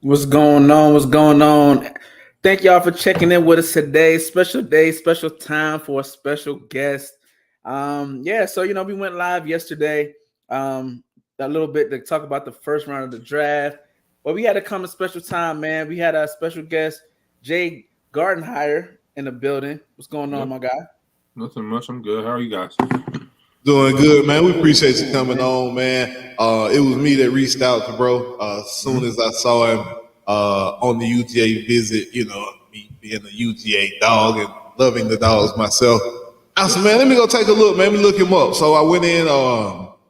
What's going on? What's going on? Thank y'all for checking in with us today. Special day, special time for a special guest. So we went live yesterday. A little bit to talk about the first round of the draft. But we had to come a special time, man. We had a special guest, Jay Gardenhire, in the building. What's going on, my guy? Nothing much. I'm good. How are you guys? Doing good, man. We appreciate you coming on, man. It was me that reached out to bro as soon as I saw him on the UGA visit, me being a UGA dog and loving the dogs myself. I said, man, let me go take a look, man. Let me look him up. So I went in.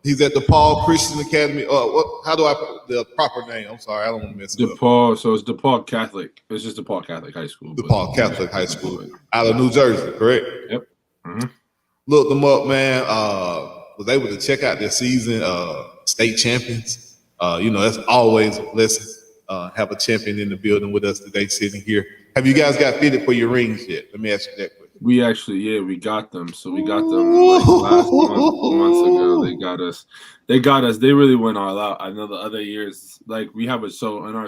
He's at DePaul Christian Academy. How do I put the proper name? I'm sorry, I don't want to mess it up. DePaul. So it's DePaul Catholic. It's just DePaul Catholic High School. DePaul Catholic High School out of New Jersey, correct? Yep. Mm-hmm. Looked them up, man. Was able to check out their season. State champions. That's always a blessing. Have a champion in the building with us today, sitting here. Have you guys got fitted for your rings yet? Let me ask you that question. We actually, we got them. So we got them last months ago. They got us. They really went all out. I know the other years, like in our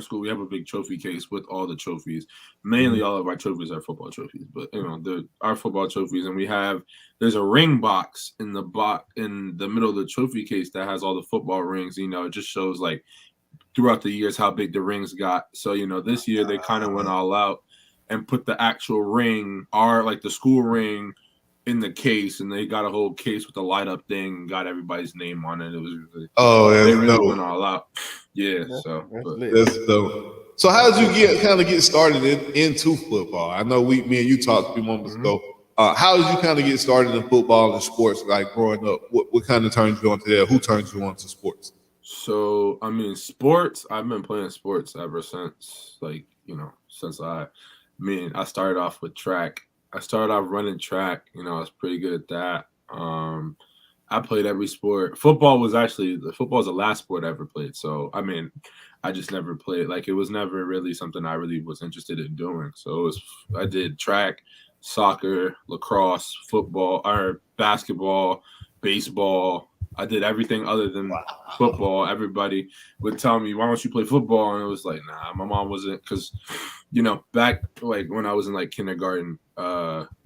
school, we have a big trophy case with all the trophies. Mainly all of our trophies are football trophies, but our football trophies, and there's a ring box in the middle of the trophy case that has all the football rings. It just shows like throughout the years how big the rings got. So this year they kind of went all out and put the actual ring, the school ring, in the case, and they got a whole case with the light up thing and got everybody's name on it. It was really, they really went all out. Yeah, that's dope. So how did you get started into football? I know me and you talked a few moments ago. How did you kind of get started in football and sports, like growing up? What kind of turned you on to that? Who turned you on to sports? So, sports, I've been playing sports ever since, I started off with track. I started off running track. I was pretty good at that. I played every sport. Football was the last sport I ever played. So, I just never played. It was never really something I really was interested in doing. So I did track, soccer, lacrosse, football, or basketball, baseball. I did everything other than football. Everybody would tell me, why don't you play football? And it was like, nah, my mom wasn't, because, back when I was in kindergarten,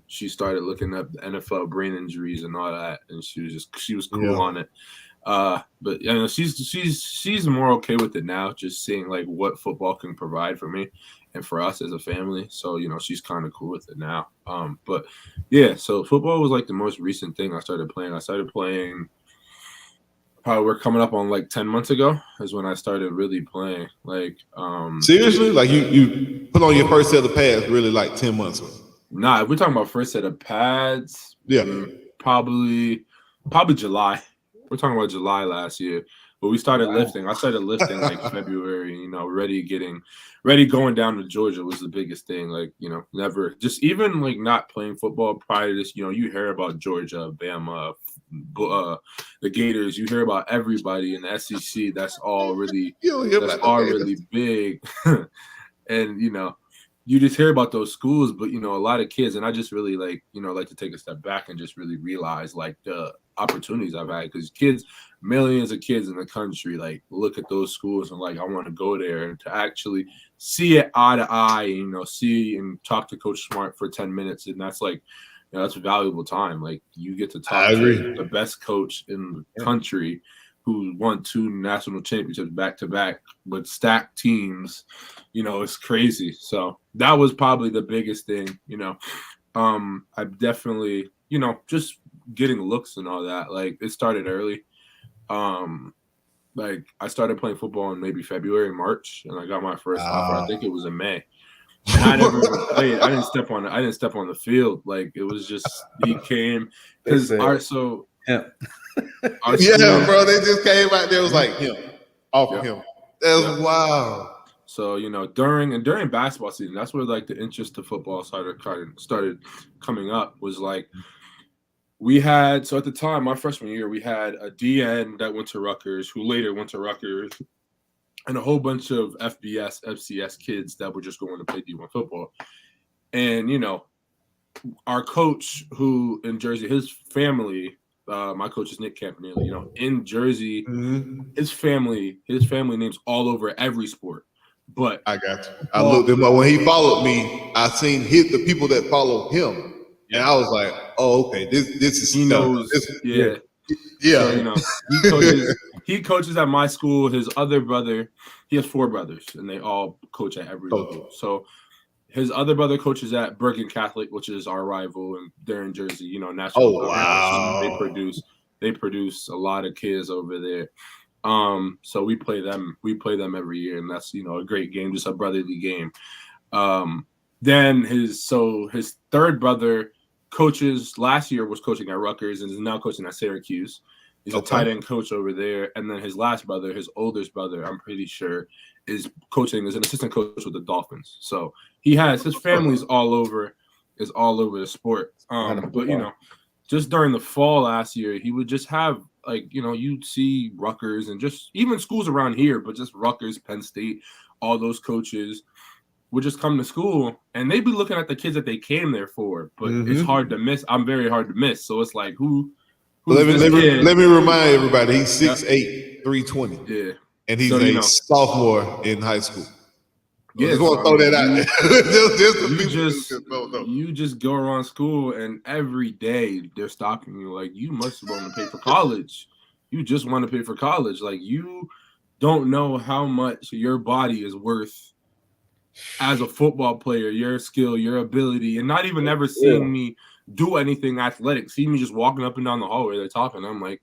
she started looking up the NFL brain injuries and all that. And she was cool on it. But she's more okay with it now, just seeing what football can provide for me and for us as a family. So, she's kind of cool with it now. So football was the most recent thing I started playing. I started playing, probably we're coming up on 10 months ago is when I started really playing. Seriously? You put on your first set of pads really 10 months ago? Nah, if we're talking about first set of pads, probably July. We're talking about July last year. But we started lifting. I started lifting February, ready going down to Georgia was the biggest thing. Never just even not playing football prior to this, you hear about Georgia, Bama, the Gators, you hear about everybody in the SEC. That's all really really big. And you just hear about those schools, but a lot of kids, and I just really like to take a step back and just really realize the opportunities I've had, because millions of kids in the country look at those schools and I want to go there, and to actually see it eye to eye, see and talk to Coach Smart for 10 minutes, and that's that's valuable time. You get to talk to the best coach in the country who won 2 national championships back to back with stacked teams. It's crazy. So that was probably the biggest thing. I definitely, just getting looks and all that. It started early. I started playing football in maybe February, March, and I got my first offer. I think it was in May. And I never even played. I didn't step on the field. It was just he came because bro, they just came out there. It was him, off of him. That's wild. So, during basketball season, that's where like the interest to football started coming up. Was like we had, so at the time, my freshman year, we had a DN that went to Rutgers, who later went to Rutgers, and a whole bunch of FBS, FCS kids that were just going to play D1 football. And, our coach, who in Jersey, his family, my coach is Nick Campanile, in Jersey, his family names all over every sport. But I got you. I looked him up when he followed me. I seen the people that followed him, and I was like, "Oh, okay, this is he knows." Yeah. So, he coaches at my school. His other brother, he has 4 brothers, and they all coach at every level. So his other brother coaches at DePaul Catholic, which is our rival, and they're in Jersey. National. Oh wow! They produce a lot of kids over there. So we play them every year, and that's a great game, just a brotherly game. Then his third brother last year was coaching at Rutgers and is now coaching at Syracuse. He's a tight end coach over there. And then his last brother, his oldest brother, I'm pretty sure, is coaching as an assistant coach with the Dolphins. So his family's all over the sport. But just during the fall last year, he would just have you'd see Rutgers and just even schools around here, but just Rutgers, Penn State, all those coaches would just come to school and they'd be looking at the kids that they came there for, but it's hard to miss. I'm very hard to miss. So it's like, let me remind everybody, he's 6'8", 320. Yeah. And he's a sophomore in high school. Yeah, just want to throw that out there. You just go around school and every day they're stopping you. Like, you must want to pay for college. You just want to pay for college. Like, you don't know how much your body is worth as a football player, your skill, your ability, and not even ever seeing me do anything athletic. See me just walking up and down the hallway, they're talking. I'm like,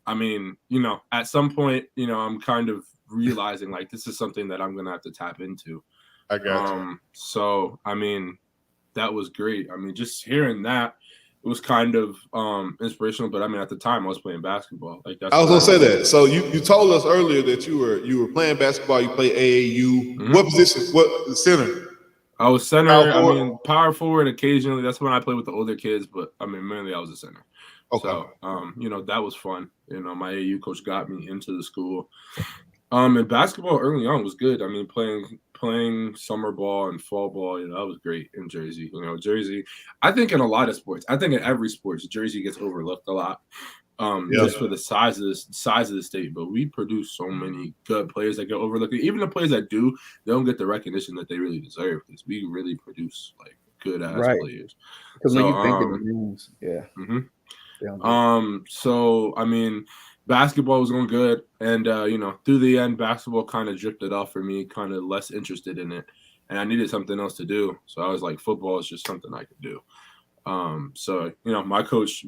at some point, I'm kind of realizing like this is something that I'm gonna have to tap into. I got you. So that was great. Just hearing that, it was kind of inspirational. But at the time I was playing basketball. Like I was gonna say that. So you told us earlier that you were playing basketball. You play AAU. Mm-hmm. What position? What center? I was center. Power forward occasionally. That's when I played with the older kids. But mainly I was a center. Okay. So that was fun. My AAU coach got me into the school. And basketball early on was good. Playing summer ball and fall ball, that was great in Jersey. Jersey, I think in a lot of sports, I think in every sports, Jersey gets overlooked a lot. Just for the size of the state. But we produce so many good players that get overlooked. Even the players that do, they don't get the recognition that they really deserve because we really produce like good ass players. Because when you think of the names, basketball was going good, and through the end, basketball kind of drifted off for me, kind of less interested in it, and I needed something else to do. So I was like, football is just something I could do. My coach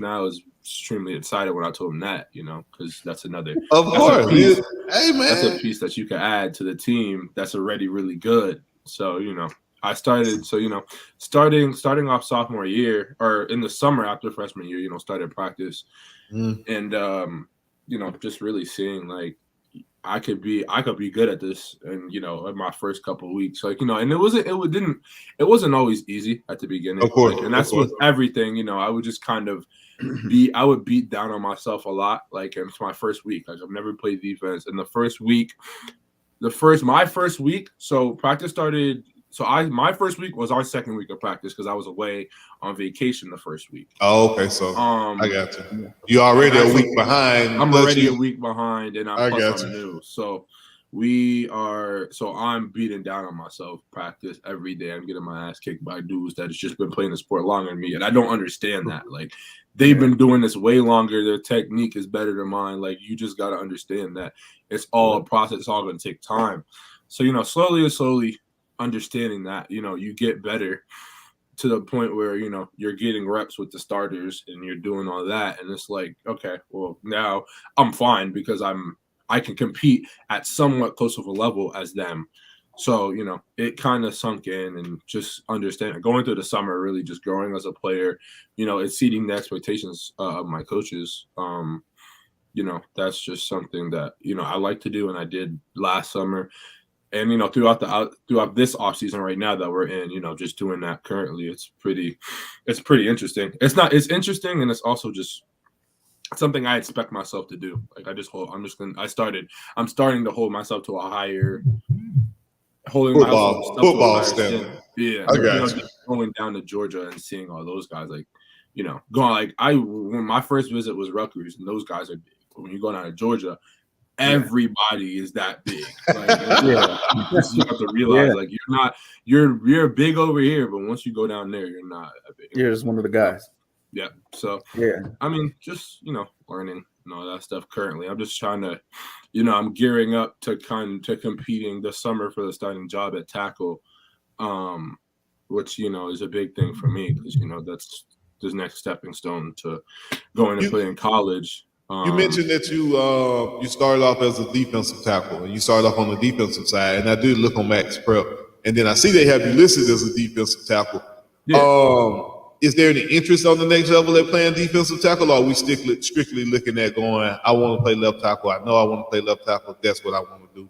now is extremely excited when I told him that, because that's another. Of course, hey man, that's a piece that you can add to the team that's already really good. So I started. So starting off sophomore year or in the summer after freshman year, started practice. And just really seeing like I could be good at this, and in my first couple of weeks, like and it wasn't always easy at the beginning, of course, and that's with everything. I would just kind of beat down on myself a lot. Like it's my first week, like I've never played defense, and my first week, so practice started. So my first week was our second week of practice because I was away on vacation the first week. Oh, okay. So I got you. You already a week behind. I'm already a week behind, and I'm new. So I'm beating down on myself practice every day. I'm getting my ass kicked by dudes that has just been playing the sport longer than me, and I don't understand that. Like they've been doing this way longer. Their technique is better than mine. Like you just got to understand that it's all a process. It's all going to take time. So slowly understanding that you get better to the point where you're getting reps with the starters and you're doing all that, and it's like, okay, well now I'm fine because I can compete at somewhat close of a level as them. So it kind of sunk in, and just understanding going through the summer, really just growing as a player, exceeding the expectations of my coaches, that's just something that, I like to do, and I did last summer. And, throughout this offseason right now that we're in, just doing that currently, it's pretty interesting. It's interesting, and it's also just something I expect myself to do. Like I'm starting to hold myself to a higher, football standard. Yeah. I got you. Going down to Georgia and seeing all those guys, like, going, when my first visit was Rutgers, and those guys are big. But when you go down to Georgia, everybody is that big. Like, you have to realize, like, you're big over here, but once you go down there, you're not that big. You're just one of the guys. Yeah. So I mean, just learning and all that stuff currently. I'm just trying to, I'm gearing up to competing this summer for the starting job at tackle, which is a big thing for me, because that's the next stepping stone to going to play in college. You mentioned that you started off as a defensive tackle, and you started off on the defensive side. And I did look on Max Prep, and then I see they have you listed as a defensive tackle. Yeah. Is there any interest on the next level at playing defensive tackle, or are we strictly looking at going, I want to play left tackle, I know I want to play left tackle, that's what I want to do?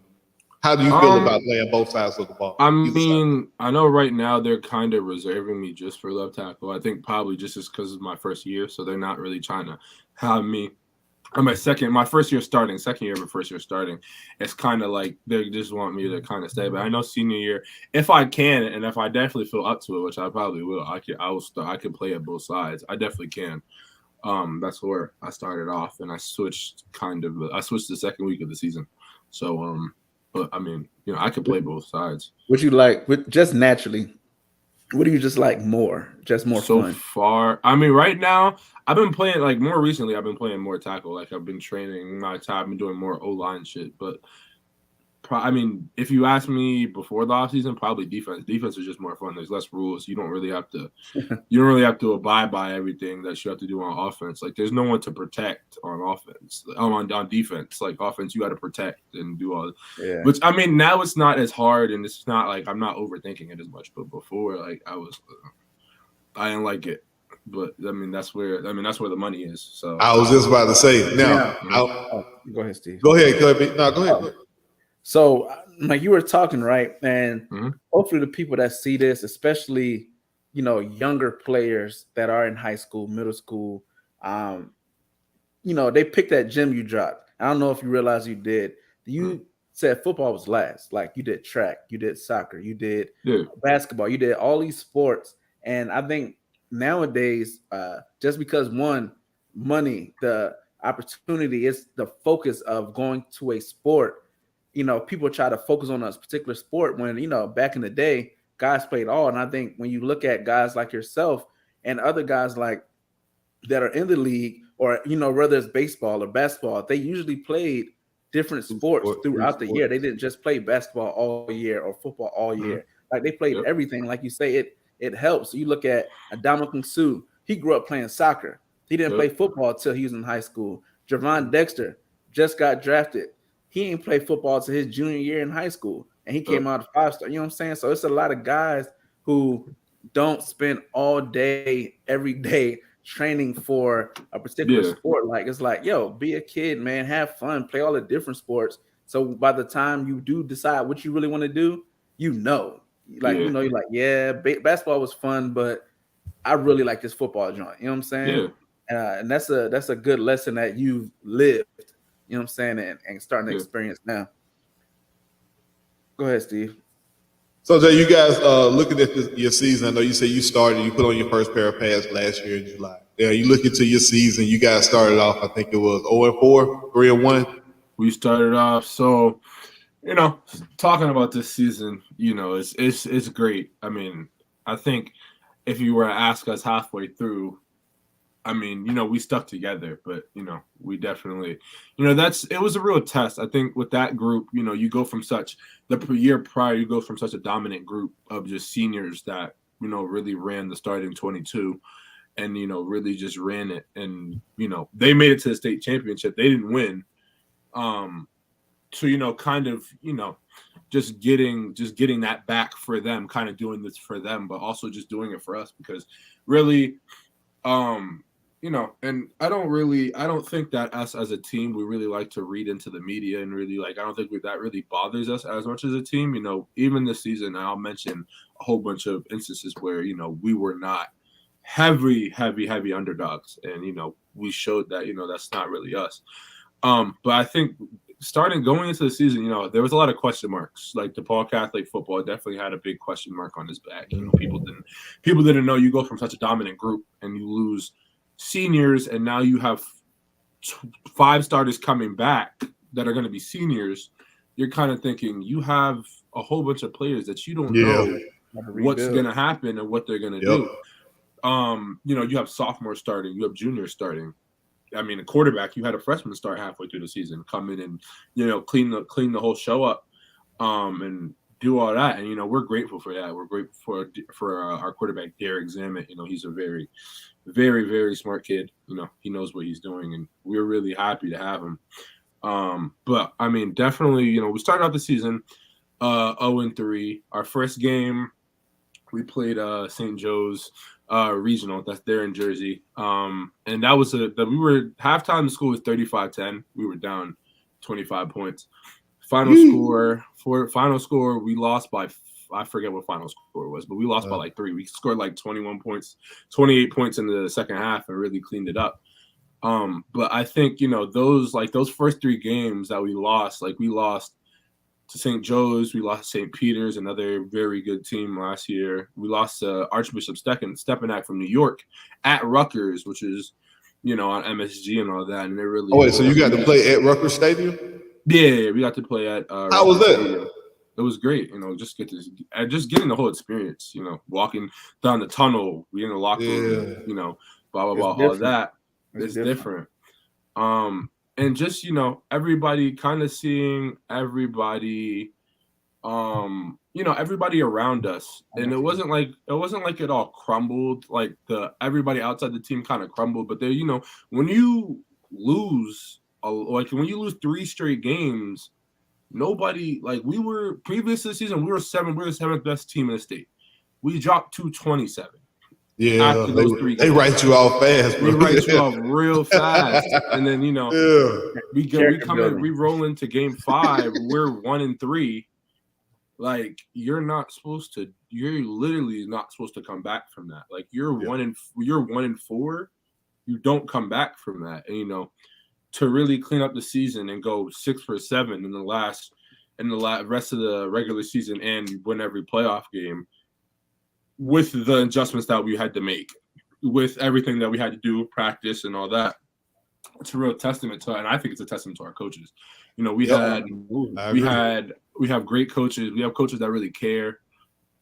How do you feel about playing both sides of the ball? I mean, I know right now they're kind of reserving me just for left tackle. I think probably just because it's my first year, so they're not really trying to have me. My second year starting, but first year starting, it's kind of like they just want me to kind of stay. But I know senior year, if I can, and if I definitely feel up to it, which I probably will, I can play at both sides. I definitely can. That's where I started off, and I switched the second week of the season. So, but I mean, I can play both sides. What you like, just naturally? What do you just like more? Just more so fun? Far, I mean, right now I've been playing, like, more recently. I've been playing more tackle. Like, I've been training my time. I've been doing more O-line shit. But I mean, if you ask me before the offseason, probably defense. Defense is just more fun. There's less rules. You don't really have to abide by everything that you have to do on offense. Like, there's no one to protect on offense. On defense, like, offense, you got to protect and do all. Yeah. Which, I mean, now it's not as hard, and it's not like I'm not overthinking it as much. But before, like, I didn't like it. But I mean, that's where the money is. So I was just about to say. Now, go ahead, Steve. Go ahead, Kirby. No, go ahead. So, like you were talking, right? And hopefully the people that see this, especially, younger players that are in high school, middle school, they picked that gym you dropped. I don't know if you realize you did. You said football was last. Like, you did track, you did soccer, you did basketball, you did all these sports. And I think nowadays, just because money, the opportunity is the focus of going to a sport. People try to focus on a particular sport when, back in the day, guys played all. And I think when you look at guys like yourself and other guys like that are in the league, or, whether it's baseball or basketball, they usually played different sports throughout the year. They didn't just play basketball all year or football all year. Like, they played everything. Like you say, it helps. You look at Ndamukong Suh. He grew up playing soccer. He didn't play football until he was in high school. Javon Dexter just got drafted. He ain't played football until his junior year in high school, and he came out a 5-star. You know what I'm saying? So it's a lot of guys who don't spend all day, every day training for a particular sport. Like, it's like, be a kid, man. Have fun. Play all the different sports. So by the time you do decide what you really want to do, you're like, basketball was fun, but I really like this football joint. You know what I'm saying? And that's a good lesson that you've lived. You know what I'm saying? And starting to experience now. Go ahead, Steve. So, Jay, you guys looking at your season, I know you said you put on your first pair of pads last year in July. Yeah, you look into your season, you guys started off, I think it was 0-4, 3-1. We started off, so, talking about this season, it's great. I mean, I think if you were to ask us halfway through, I mean, we stuck together, but, we definitely, it was a real test. I think with that group, you go from the year prior, you go from such a dominant group of just seniors that, really ran the starting 22 and, really just ran it. And, they made it to the state championship. They didn't win. So, kind of, just getting that back for them, kind of doing this for them, but also just doing it for us, because really, and I don't think that us as a team, we really like to read into the media and really I don't think that really bothers us as much as a team. Even this season, I'll mention a whole bunch of instances where, we were not heavy underdogs. And, we showed that, that's not really us. But I think going into the season, there was a lot of question marks. Like DePaul Catholic football definitely had a big question mark on his back. People didn't know you go from such a dominant group and you lose seniors, and now you have 5 starters coming back that are going to be seniors. You're kind of thinking you have a whole bunch of players that you don't know what's going to happen and what they're going to do. You have sophomores starting, you have juniors starting. I mean, a quarterback, you had a freshman start halfway through the season, come in and clean the whole show up, and do all that. And we're grateful for that. We're grateful for our quarterback Derek Zammit. He's a very, very, very smart kid. He knows what he's doing, and we're really happy to have him. But I mean, definitely, we started out the season 0-3. Our first game, we played St. Joe's regional. That's there in Jersey. And that was halftime. The score was 35-10. We were down 25 points. Final score, we lost by, I forget what final score was, but we lost by 3. We scored 21 points, 28 points in the second half, and really cleaned it up. But I think, those first 3 games that we lost to St. Joe's, we lost to St. Peter's, another very good team last year. We lost to Archbishop Stepinac from New York at Rutgers, which is, on MSG and all that. And they really. Oh, wait, so you got to play at Rutgers Stadium? Yeah, we got to play at. How was that? Stadium. It was great, just getting the whole experience. Walking down the tunnel, we in the locker room, blah blah blah, all that. It's different. And just, everybody kind of seeing everybody, everybody around us. And it wasn't like it all crumbled, everybody outside the team kind of crumbled. But there, when you lose, when you lose 3 straight games, nobody, we were previous to the season, we were the 7th best team in the state. We dropped to 27. Yeah, after those 3 games. They write you off fast, bro. They write you off real fast. And then, we roll into game 5, we're 1-3. You're literally not supposed to come back from that. You're 1-4, you don't come back from that. And to really clean up the season and go 6 for 7 in the rest of the regular season and win every playoff game, with the adjustments that we had to make, with everything that we had to do, practice and all that, it's a real testament to, and I think it's a testament to our coaches. We have great coaches. We have coaches that really care,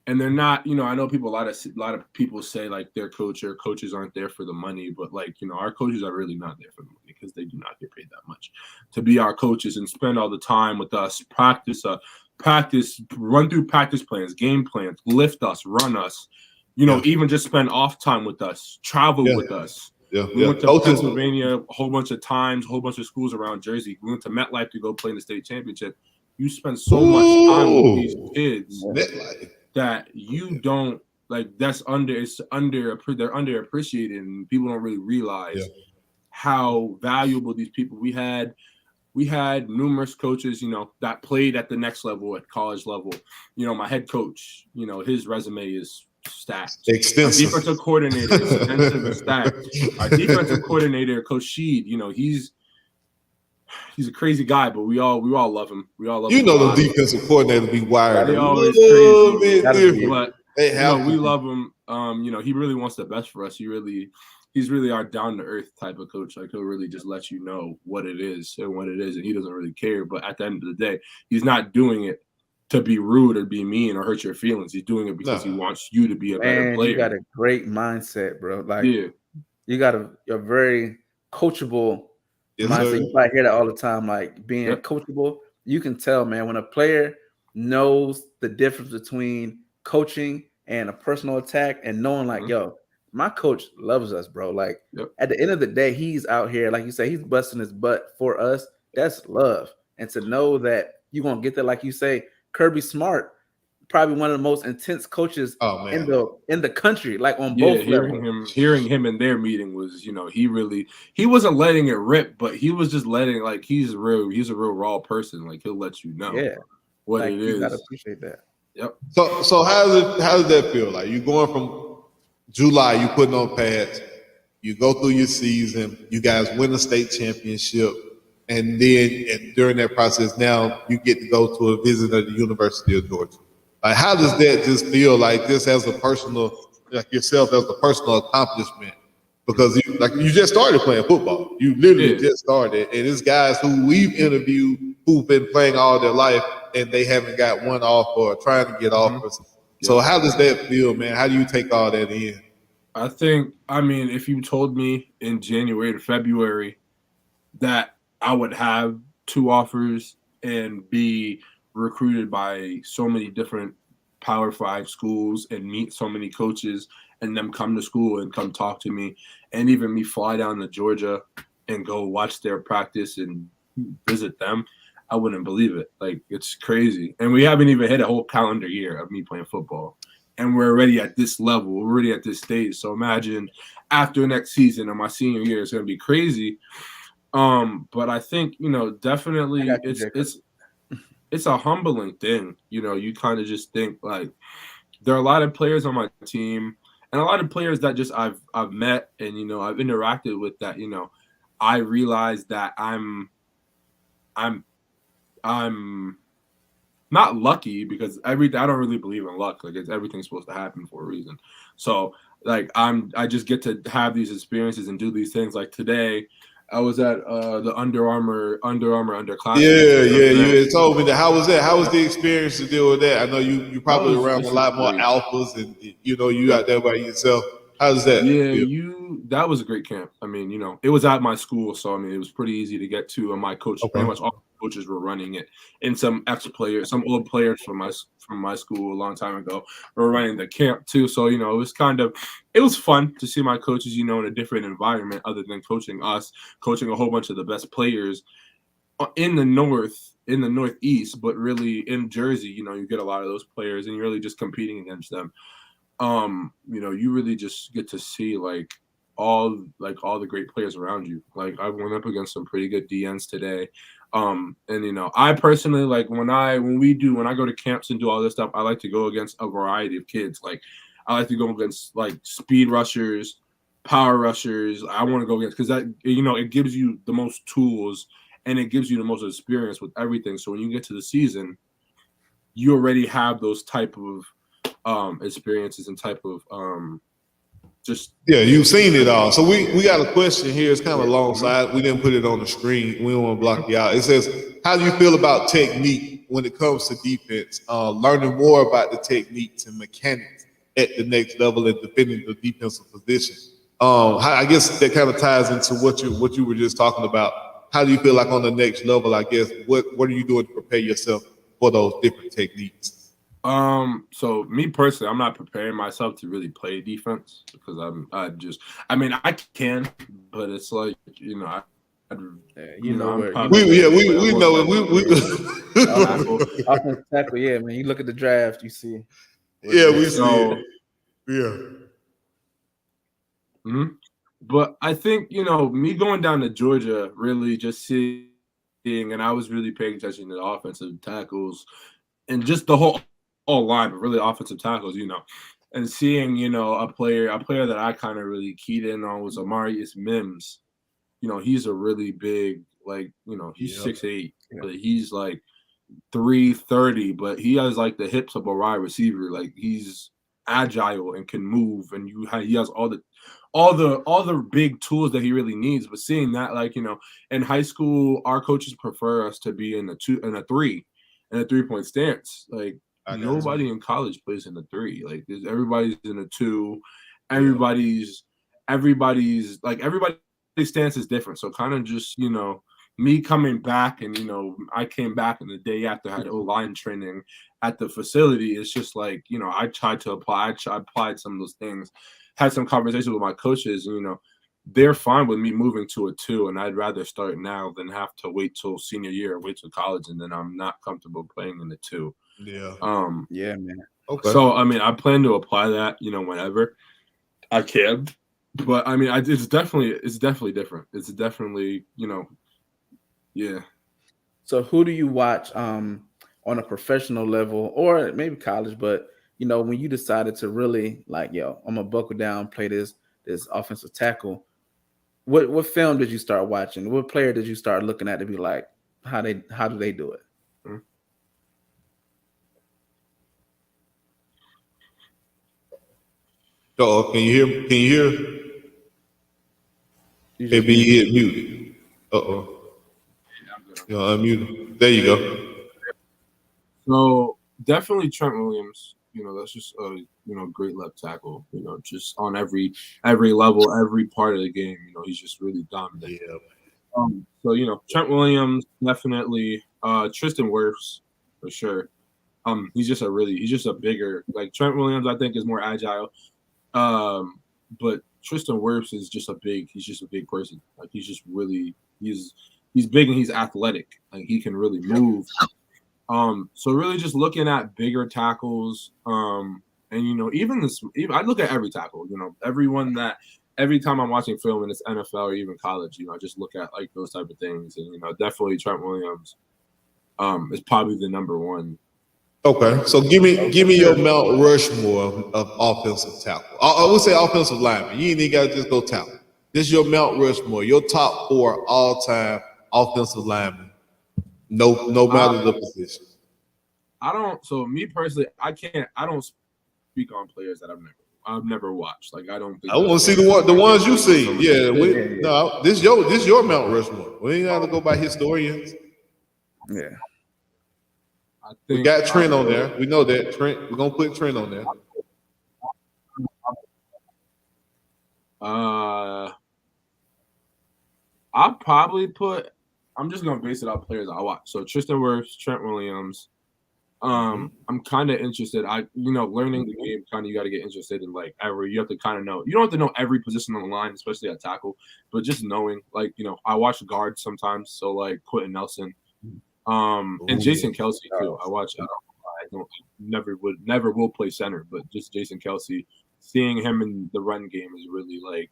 and they're not. I know a lot of people say their coaches aren't there for the money, but our coaches are really not there for the money because they do not get paid that much to be our coaches and spend all the time with us, practice, run through practice plans, game plans, lift us, run us, even just spend off time with us, travel with us. We went to Pennsylvania a whole bunch of times, a whole bunch of schools around Jersey. We went to MetLife to go play in the state championship. You spend so much time with these kids that you don't they're underappreciated, and people don't really realize how valuable these people. We had numerous coaches, that played at the next level, at college level. My head coach, his resume is stacked. Extensive. Our defensive coordinator, extensive and stacked. Our defensive coordinator, Coach Sheed, he's a crazy guy, but we all love him. We all love him. The defensive coordinator be wired. They always crazy, but we love him. He really wants the best for us. He's really our down-to-earth type of coach. He'll really just let you know what it is, and he doesn't really care. But at the end of the day, he's not doing it to be rude or be mean or hurt your feelings. He's doing it because he wants you to be a better player. You got a great mindset, bro. You got a very coachable mindset. You probably hear that all the time, being coachable. You can tell, man, when a player knows the difference between coaching and a personal attack and knowing yo, my coach loves us, bro. At the end of the day, he's out here, like you say, he's busting his butt for us. That's love. And to know that you're going to get there, like you say, Kirby Smart probably one of the most intense coaches in the country, like on both levels. Hearing him in their meeting was, he wasn't letting it rip, but he was just letting, like, he's a real raw person. Like, he'll let you know what it is. You gotta appreciate that. Yep. So how does that feel? Like, you going from July, you putting on pads, you go through your season, you guys win the state championship, and then during that process, now you get to go to a visit at the University of Georgia. Like, how does that just feel, like, this as a personal, like yourself as a personal accomplishment? Because you just started playing football. You literally just started, and it's guys who we've interviewed who've been playing all their life and they haven't got one offer or trying to get offers. So how does that feel, man? How do you take all that in? I mean, if you told me in January to February that I would have 2 offers and be recruited by so many different Power 5 schools and meet so many coaches and them come to school and come talk to me, and even me fly down to Georgia and go watch their practice and visit them, I wouldn't believe it. Like, it's crazy. And we haven't even hit a whole calendar year of me playing football. And we're already at this level. We're already at this stage. So imagine after next season or my senior year, it's going to be crazy. But I think, definitely it's a humbling thing. You kind of just think, like, there are a lot of players on my team and a lot of players that just I've met and, I've interacted with that, I realize that I'm not lucky, because I don't really believe in luck. Like, everything's supposed to happen for a reason. So, like, I just get to have these experiences and do these things. Like, today, I was at the Under Armour underclassmen. You told me that. How was that? How was the experience to deal with that? I know you probably around a lot more alphas, and you out there by yourself. How does that feel? That was a great camp. I mean, it was at my school, so I mean, it was pretty easy to get to. And my coach, pretty much all coaches were running it, and some ex-players, some old players from my school a long time ago were running the camp too. So it was fun to see my coaches, in a different environment other than coaching a whole bunch of the best players in the Northeast, but really in Jersey, you get a lot of those players, and you're really just competing against them. You really just get to see all the great players around you. Like, I went up against some pretty good DNs today. And I personally, like, when I go to camps and do all this stuff, I like to go against a variety of kids. Like, I like to go against like speed rushers, power rushers. I want to go against, because that, it gives you the most tools and it gives you the most experience with everything. So when you get to the season, you already have those type of experiences and type of you've seen it all. So we got a question here. It's kind of alongside. We didn't put it on the screen. We don't want to block you out. It says, how do you feel about technique when it comes to defense? Learning more about the techniques and mechanics at the next level and defending the defensive position. I guess that kind of ties into what you were just talking about. How do you feel like on the next level? I guess what are you doing to prepare yourself for those different techniques? So me personally, I'm not preparing myself to really play defense, because I can, but it's like, we know it. Offensive tackle, yeah, man. You look at the draft, you see. We see it. Yeah. Mm-hmm. But I think, me going down to Georgia, really just seeing, and I was really paying attention to the offensive tackles and just the whole line, but really offensive tackles, and seeing, a player that I kind of really keyed in on was Amarius Mims. He's a really big, he's 6'8", but he's like 330, but he has like the hips of a wide receiver. Like, he's agile and can move, and he has all the big tools that he really needs. But seeing that, in high school, our coaches prefer us to be in a 3-point stance. Like, nobody in college plays in the 3. Like, everybody's in a 2. Everybody's stance is different. So kind of just, me coming back, and I came back in the day after I had O-line training at the facility. It's just like, I tried to apply. I applied some of those things, had some conversations with my coaches. they're fine with me moving to a 2, and I'd rather start now than have to wait till senior year or wait till college, and then I'm not comfortable playing in the 2. Yeah. Yeah, man. Okay. So I mean, I plan to apply that, whenever I can. But I mean, it's definitely different. It's definitely, yeah. So who do you watch on a professional level or maybe college? But when you decided to really like, yo, I'm gonna buckle down, play this offensive tackle. What film did you start watching? What player did you start looking at to be like, how do they do it? Oh, can you hear? Can you hear? Maybe you hit mute. Unmute. There you go. So definitely Trent Williams. That's just a great left tackle. Just on every level, every part of the game. He's just really dominant. Yeah. So Trent Williams definitely. Tristan Wirfs for sure. He's just a bigger, like Trent Williams. I think is more agile. But Tristan Wirfs is just he's just a big person. Like he's big and he's athletic. Like he can really move. So really just looking at bigger tackles. And even I look at every tackle, every time I'm watching film in this NFL or even college, I just look at like those type of things. And definitely Trent Williams is probably the number one. Okay, so give me your Mount Rushmore of offensive tackle. I would say offensive lineman. You ain't even got to just go tackle. This is your Mount Rushmore, your top 4 all-time offensive linemen. No matter the position. So me personally, I don't speak on players that I've never watched. Like I don't think I want to see the ones you see. Yeah, this your Mount Rushmore. We ain't got to go by historians. Yeah. We got Trent on there. We know that Trent. We're gonna put Trent on there. I'll probably put. I'm just gonna base it on players I watch. So Tristan Wirfs, Trent Williams. I'm kind of interested. Learning the game. Kind of, you got to get interested in like you have to kind of know. You don't have to know every position on the line, especially at tackle, but just knowing, like I watch guards sometimes. So like Quentin Nelson. And Jason Kelsey too. I watch. Never will play center, but just Jason Kelsey. Seeing him in the run game is really like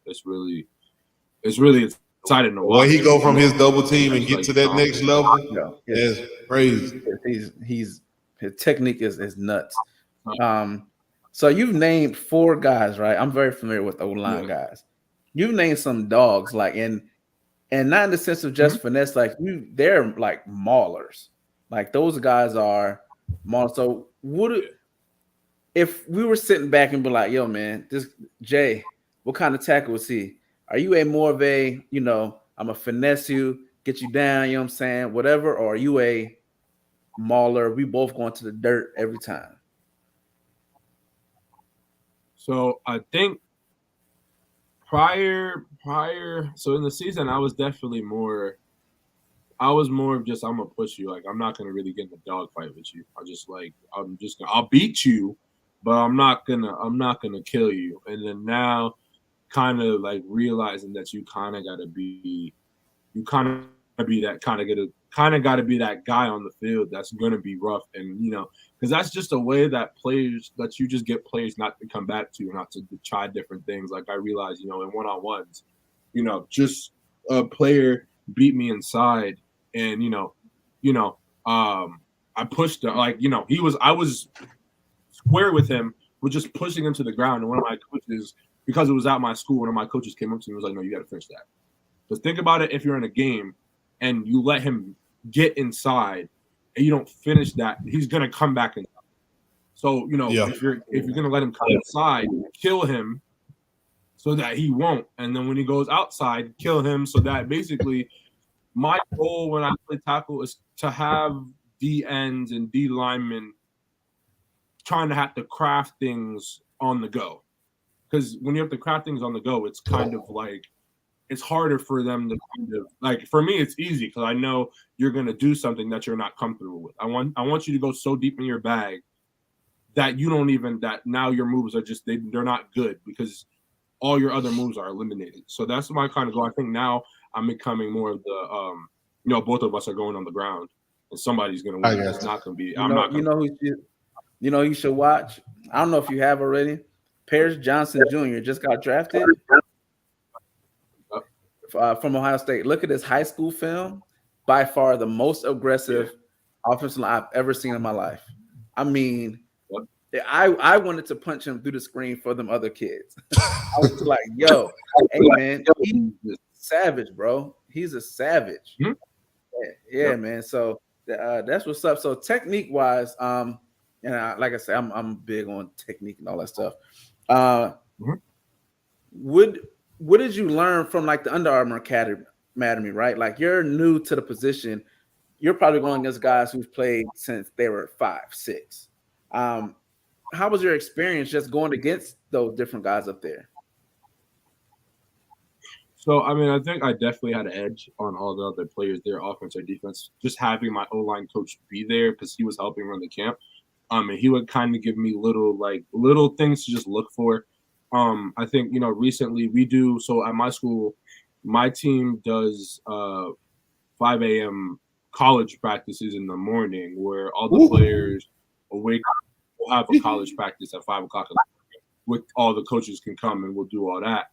it's really exciting to watch. When he go from his double team and get to that next level, it's crazy. His technique is nuts. So you've named 4 guys, right? I'm very familiar with O-line guys. You've named some dogs, like and not in the sense of just finesse, like they're like maulers. Like those guys are maulers. So if we were sitting back and be like, yo, man, this Jay, what kind of tackle is he? Are you a more of a, I'm a finesse you, get you down, you know what I'm saying, whatever, or are you a mauler? We both going to the dirt every time. So I think prior, so in the season, I was more of just, I'm gonna push you. Like I'm not gonna really get in a dog fight with you. I'll beat you, but I'm not gonna kill you. And then now, kind of like realizing that you kind of gotta be that guy on the field that's gonna be rough, and because that's just a way that you just get players not to come back to you, not to try different things. Like I realized, in one-on-ones, just a player beat me inside, and I pushed him, like I was square with him, with just pushing him to the ground. And one of my coaches, because it was at my school, one of my coaches came up to me and was like, "No, you got to finish that." Because think about it, if you're in a game and you let him get inside and you don't finish that, he's gonna come back inside. So if you're gonna let him come inside, kill him so that he won't. And then when he goes outside, kill him so that basically my goal when I play tackle is to have D ends and D linemen trying to have to craft things on the go. Because when you have to craft things on the go, it's kind of like it's harder for them to kind of like. For me, it's easy because I know you're gonna do something that you're not comfortable with. I want you to go so deep in your bag that you don't even that now your moves are just they're not good because all your other moves are eliminated. So that's my kind of goal. I think now I'm becoming more of the both of us are going on the ground and somebody's gonna win. It's not gonna be you know who you should watch. I don't know if you have already. Paris Johnson Jr. just got drafted from Ohio State. Look at his high school film. By far the most aggressive offensive line I've ever seen in my life. I mean, I wanted to punch him through the screen for them other kids. I was like, yo, hey, man, he's a savage, bro. He's a savage. Mm-hmm. Yeah, man. So that's what's up. So technique-wise, and like I said, I'm big on technique and all that stuff. What did you learn from like the Under Armour Academy, right? Like you're new to the position. You're probably going against guys who've played since they were 5, 6. How was your experience just going against those different guys up there? So, I mean, I think I definitely had an edge on all the other players there, offense or defense, just having my O-line coach be there because he was helping run the camp. And he would kind of give me little things to just look for. I think, recently we do, so at my school, my team does 5 a.m. college practices in the morning where all the players will have a college practice at 5 o'clock with all the coaches can come and we'll do all that.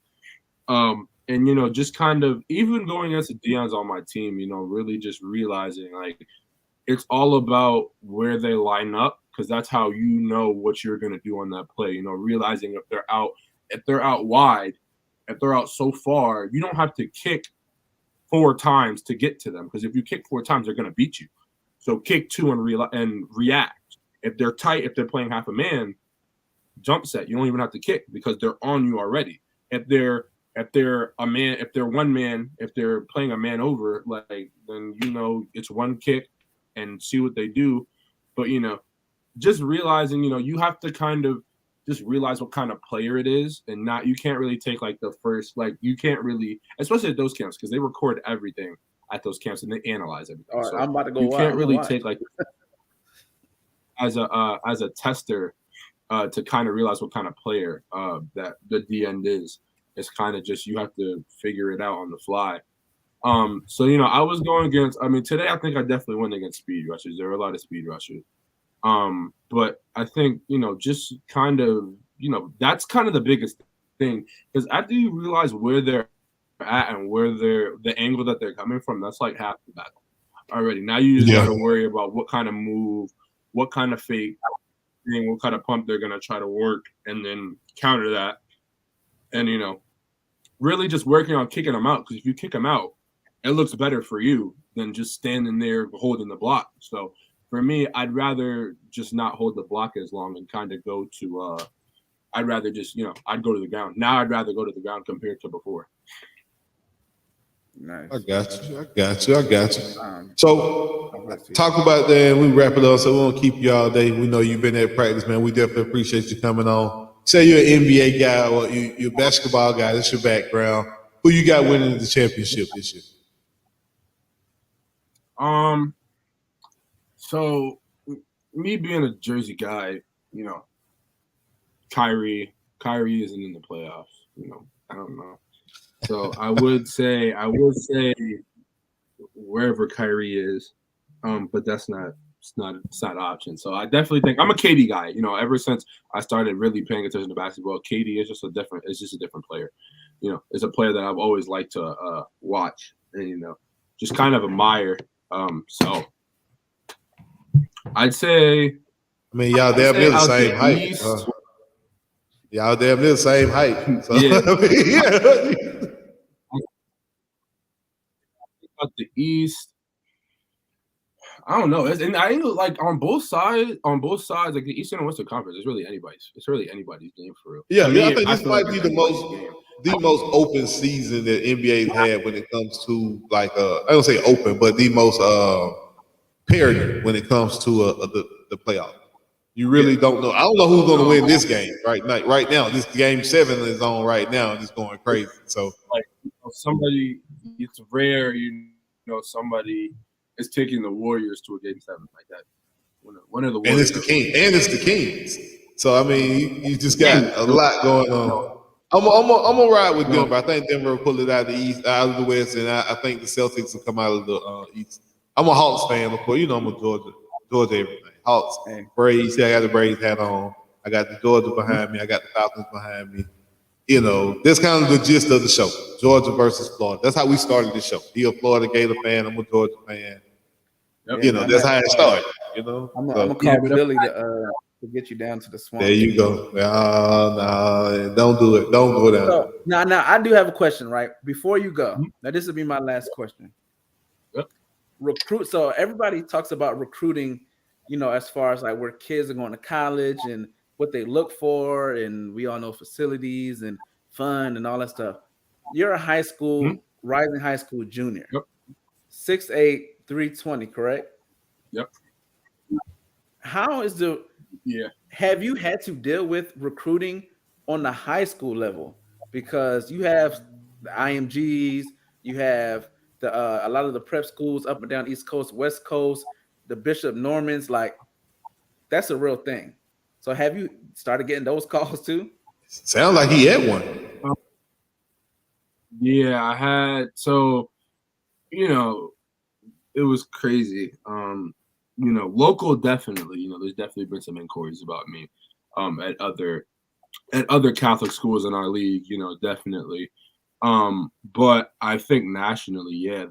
And, just kind of even going against the Deons on my team, really just realizing like it's all about where they line up because that's how you know what you're going to do on that play. Realizing if they're out wide, if they're out so far, you don't have to kick 4 times to get to them because if you kick 4 times, they're going to beat you. So kick 2 and react. If they're tight, if they're playing half a man, jump set. You don't even have to kick because they're on you already. If they're one man, if they're playing a man over, then it's one kick and see what they do. But just realizing you have to kind of just realize what kind of player it is, and you can't really take the first you can't really, especially at those camps because they record everything at those camps and they analyze everything. All right, so I'm about to go. You can't really take as a tester to kind of realize what kind of player that the D end is. It's kind of just you have to figure it out on the fly. So I was going against. I mean, today I think I definitely went against speed rushers. There were a lot of speed rushers. But I think just kind of that's kind of the biggest thing because after you realize where they're at and where the angle that they're coming from, that's like half the battle already. Now you just got to worry about what kind of move, what kind of fake thing, what kind of pump they're gonna try to work, and then counter that. And really just working on kicking them out because if you kick them out, it looks better for you than just standing there holding the block. So for me, I'd rather just not hold the block as long and kind of go to I'd rather just I'd go to the ground. Now I'd rather go to the ground compared to before. Nice. I got you. So talk about that and we wrap it up so we won't keep you all day. We know you've been at practice, man. We definitely appreciate you coming on. Say you're an NBA guy or you're a basketball guy. That's your background. Who you got winning the championship this year? So me being a Jersey guy, Kyrie isn't in the playoffs. I don't know. So I would say wherever Kyrie is, but that's not. It's not an option. So I definitely think I'm a KD guy. Ever since I started really paying attention to basketball, KD is just a different player. It's a player that I've always liked to watch and just kind of admire. So I'd say. I mean, y'all damn near the same height. Y'all damn near the same height. So, yeah. About the East. I don't know. I think on both sides, like the Eastern and Western Conference, it's really anybody's game for real. Yeah, I think this might be the most open season that NBA's had when it comes to I don't say open, but the most parity when it comes to the playoff. You really don't know. I don't know who's going to win this game right now. This game 7 is on right now and it's going crazy. So somebody, it's rare, somebody is taking the Warriors to a game 7 like that. One of the Warriors. And it's the Kings. So I mean, you just got a lot going on. I'm gonna ride with Denver. I think Denver will pull it out of the East, out of the West, and I think the Celtics will come out of the East. I'm a Hawks fan, of course. You know I'm a Georgia everything. Hawks, Braves. See, I got the Braves hat on. I got the Georgia behind me. I got the Falcons behind me. You know, that's kind of the gist of the show. Georgia versus Florida. That's how we started the show. He a Florida Gator fan. I'm a Georgia fan. Yep. You know, that's how it started. You know, I'm gonna call Billy to get you down to the swamp. There you go. No, don't do it. Don't go down. So, now I do have a question, right? Before you go, now this will be my last question. Yep. Recruit. So everybody talks about recruiting, you know, as far as like where kids are going to college and what they look for, and we all know facilities and fun and all that stuff. You're a high school, rising high school junior. Yep. 6'8", 320, correct? Yep. How is the have you had to deal with recruiting on the high school level? Because you have the IMGs, you have the a lot of the prep schools up and down East Coast, West Coast, the Bishop Normans, like that's a real thing. So have you started getting those calls too? Sounds like he had one. Yeah, I had. So, you know, it was crazy. You know, local definitely. You know, there's definitely been some inquiries about me at other Catholic schools in our league. You know, definitely. But I think nationally, yeah,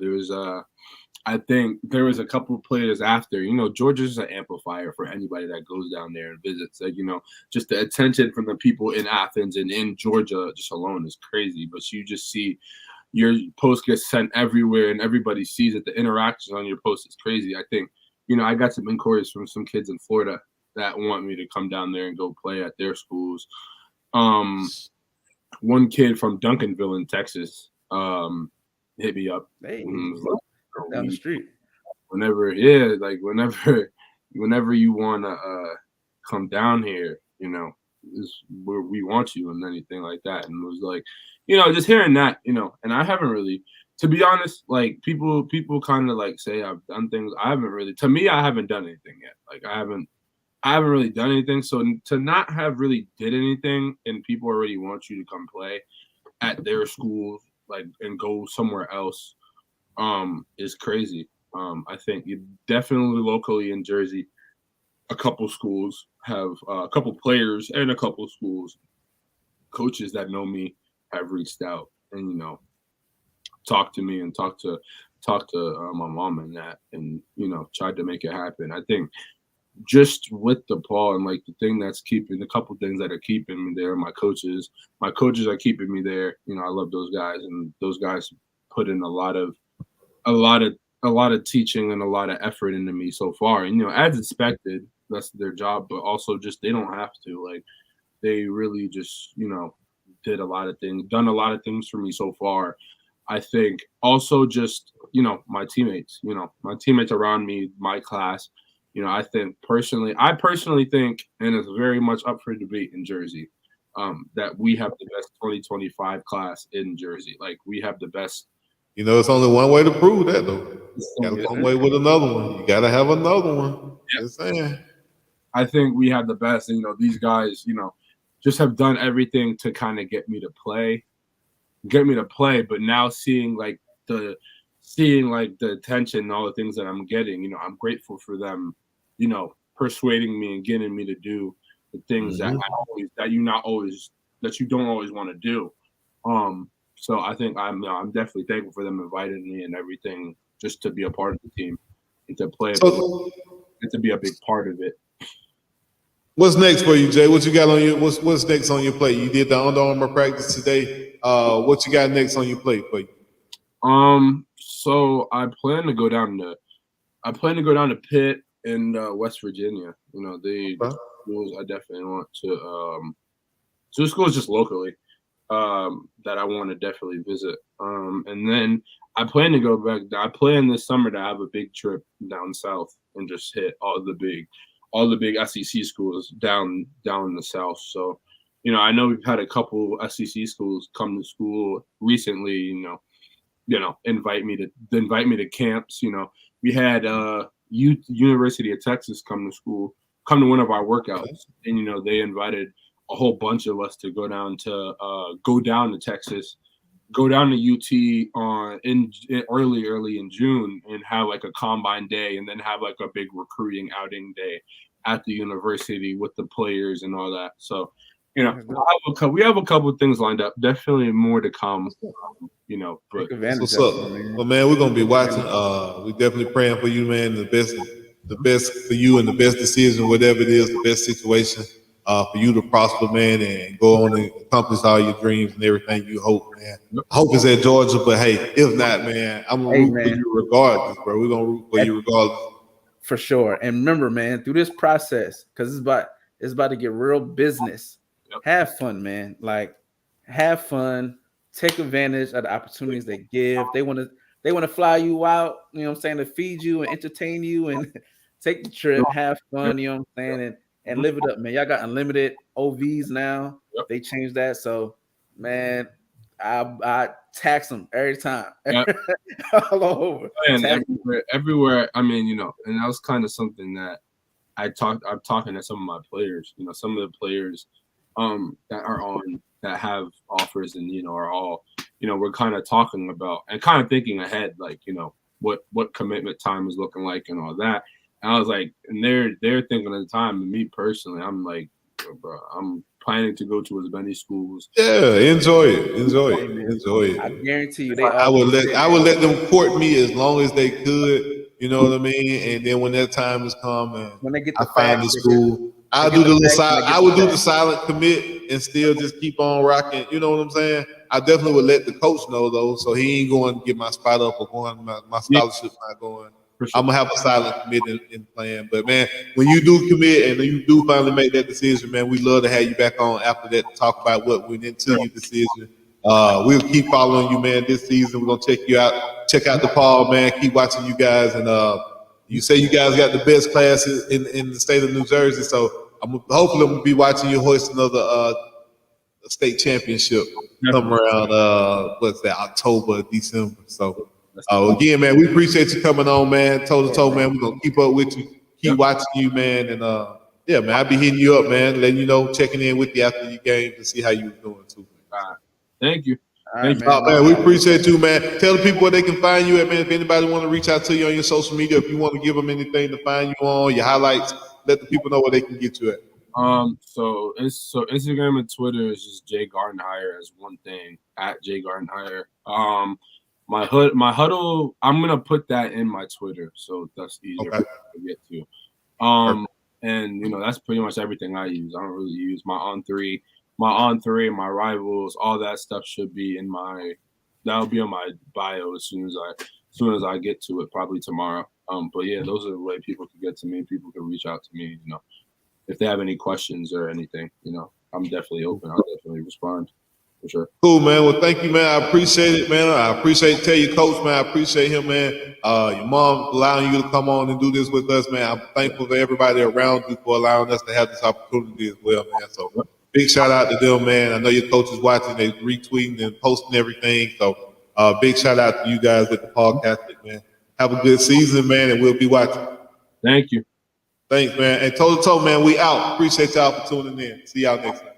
I think there was a couple of players after. You know, Georgia's an amplifier for anybody that goes down there and visits. Like, you know, just the attention from the people in Athens and in Georgia just alone is crazy. But you just see your post gets sent everywhere and everybody sees it. The interactions on your post is crazy. I think, you know, I got some inquiries from some kids in Florida that want me to come down there and go play at their schools. One kid from Duncanville in Texas hit me up. Hey, down the street. Whenever you want to come down here, you know, is where we want you and anything like that. And it was like, you know, just hearing that, you know, and I haven't really, to be honest, like people kind of like say I've done things. I haven't really, to me, I haven't done anything yet. Like I haven't really done anything. So to not have really did anything and people already want you to come play at their schools, like, and go somewhere else, is crazy. I think you definitely locally in Jersey, a couple schools have a couple players and a couple schools, coaches that know me have reached out and, you know, talked to me and talked to my mom and that, and, you know, tried to make it happen. I think just with DePaul and like the couple things that are keeping me there, my coaches are keeping me there. You know, I love those guys, and those guys put in a lot of teaching and a lot of effort into me so far. And, you know, as expected, that's their job, but also just they don't have to. Like, they really just, you know, done a lot of things for me so far. I think also just, you know, my teammates around me, my class, you know, I personally think, and it's very much up for debate in Jersey, that we have the best 2025 class in Jersey. Like, we have the best. You know, it's only one way to prove that, though. You gotta come away with another one. You gotta have another one. Yep. Just saying. I think we have the best. And, you know, these guys, you know, just have done everything to kind of get me to play. But now seeing the attention and all the things that I'm getting, you know, I'm grateful for them, you know, persuading me and getting me to do the things that you don't always want to do. So I think I'm definitely thankful for them inviting me and everything, just to be a part of the team and to play and to be a big part of it. What's next for you, Jay? What you got on your what's next on your plate? You did the Under Armour practice today. What you got next on your plate for you? So I plan to go down to Pitt in West Virginia. You know, the schools I definitely want to so the schools just locally that I want to definitely visit. And then I plan to go back. I plan this summer to have a big trip down south and just hit all the big SEC schools down in the south. So, you know, I know we've had a couple SEC schools come to school recently, you know, invite me to camps. You know, we had University of Texas come to one of our workouts, and, you know, they invited a whole bunch of us to go down to Texas, go down to UT early in June and have like a combine day, and then have like a big recruiting outing day at the university with the players and all that. So, we have a couple of things lined up. Definitely more to come. But that's what's up. Well, man, we're gonna be watching. We definitely praying for you, man. The best for you, and the best decision, whatever it is, the best situation for you to prosper, man, and go on and accomplish all your dreams and everything you hope, man. I hope it's at Georgia, but hey, if not, man, I'm gonna root for you regardless, bro. We're gonna root for you regardless. For sure. And remember, man, through this process, because it's about to get real business. Have fun, man. Like, have fun. Take advantage of the opportunities they give. They want to fly you out, you know what I'm saying, to feed you and entertain you and take the trip, have fun, you know what I'm saying, and live it up, man. Y'all got unlimited OVs now. They changed that. So, man, I tax them every time. All over. And everywhere. I mean, and that was kind of something that I'm talking to some of my players, some of the players that have offers and are all, we're kind of talking about and kind of thinking ahead, like, what commitment time is looking like and all that. And I was like, and they're thinking of the time. And me personally, I'm like, bro, I'm planning to go to as many schools. Yeah, enjoy it. I guarantee you, I would let them court me as long as they could. You know what I mean? And then when that time has come, and when they get I find the school, I would do the silent commit and still just keep on rocking. You know what I'm saying? I definitely would let the coach know though, so he ain't going to get my spot up or going my scholarship not going. Sure. I'm gonna have a silent commit in plan. But man, when you do commit and you do finally make that decision, man, we love to have you back on after that to talk about what went into your decision. We'll keep following you, man, this season. We're gonna check you out. Check out DePaul, man. Keep watching you guys. And you say you guys got the best classes in the state of New Jersey. So hopefully I'm gonna be watching you hoist another state championship come around October, December. So again, man, we appreciate you coming on, man. Toe2Toe, man. We're gonna keep up with you, keep watching you, man. And yeah, man, I'll be hitting you up, man, letting you know, checking in with you after your game to see how you doing too. All right. Thank you. Thank you. Man, we appreciate you, man. Tell the people where they can find you at, man. If anybody want to reach out to you on your social media, if you want to give them anything to find you on, your highlights, let the people know where they can get you at. So Instagram and Twitter is just Jay Gardenhire as one thing, at Jay Gardenhire. My huddle, I'm gonna put that in my Twitter, so that's easier to get to. And that's pretty much everything I use. I don't really use my on three, my rivals, all that stuff should be that'll be on my bio as soon as I get to it, probably tomorrow. But yeah, those are the way people can get to me. People can reach out to me, if they have any questions or anything, I'm definitely open. I'll definitely respond for sure. Cool, man. Well, thank you, man. I appreciate it, man. I tell your coach, man. I appreciate him, man. Your mom allowing you to come on and do this with us, man. I'm thankful for everybody around you for allowing us to have this opportunity as well, man. So big shout out to them, man. I know your coach is watching. They retweeting and posting everything. So big shout out to you guys at DePaul Catholic, man. Have a good season, man, and we'll be watching. Thank you. Thanks, man. And Toe2Toe, man, we out. Appreciate y'all for tuning in. See y'all next time.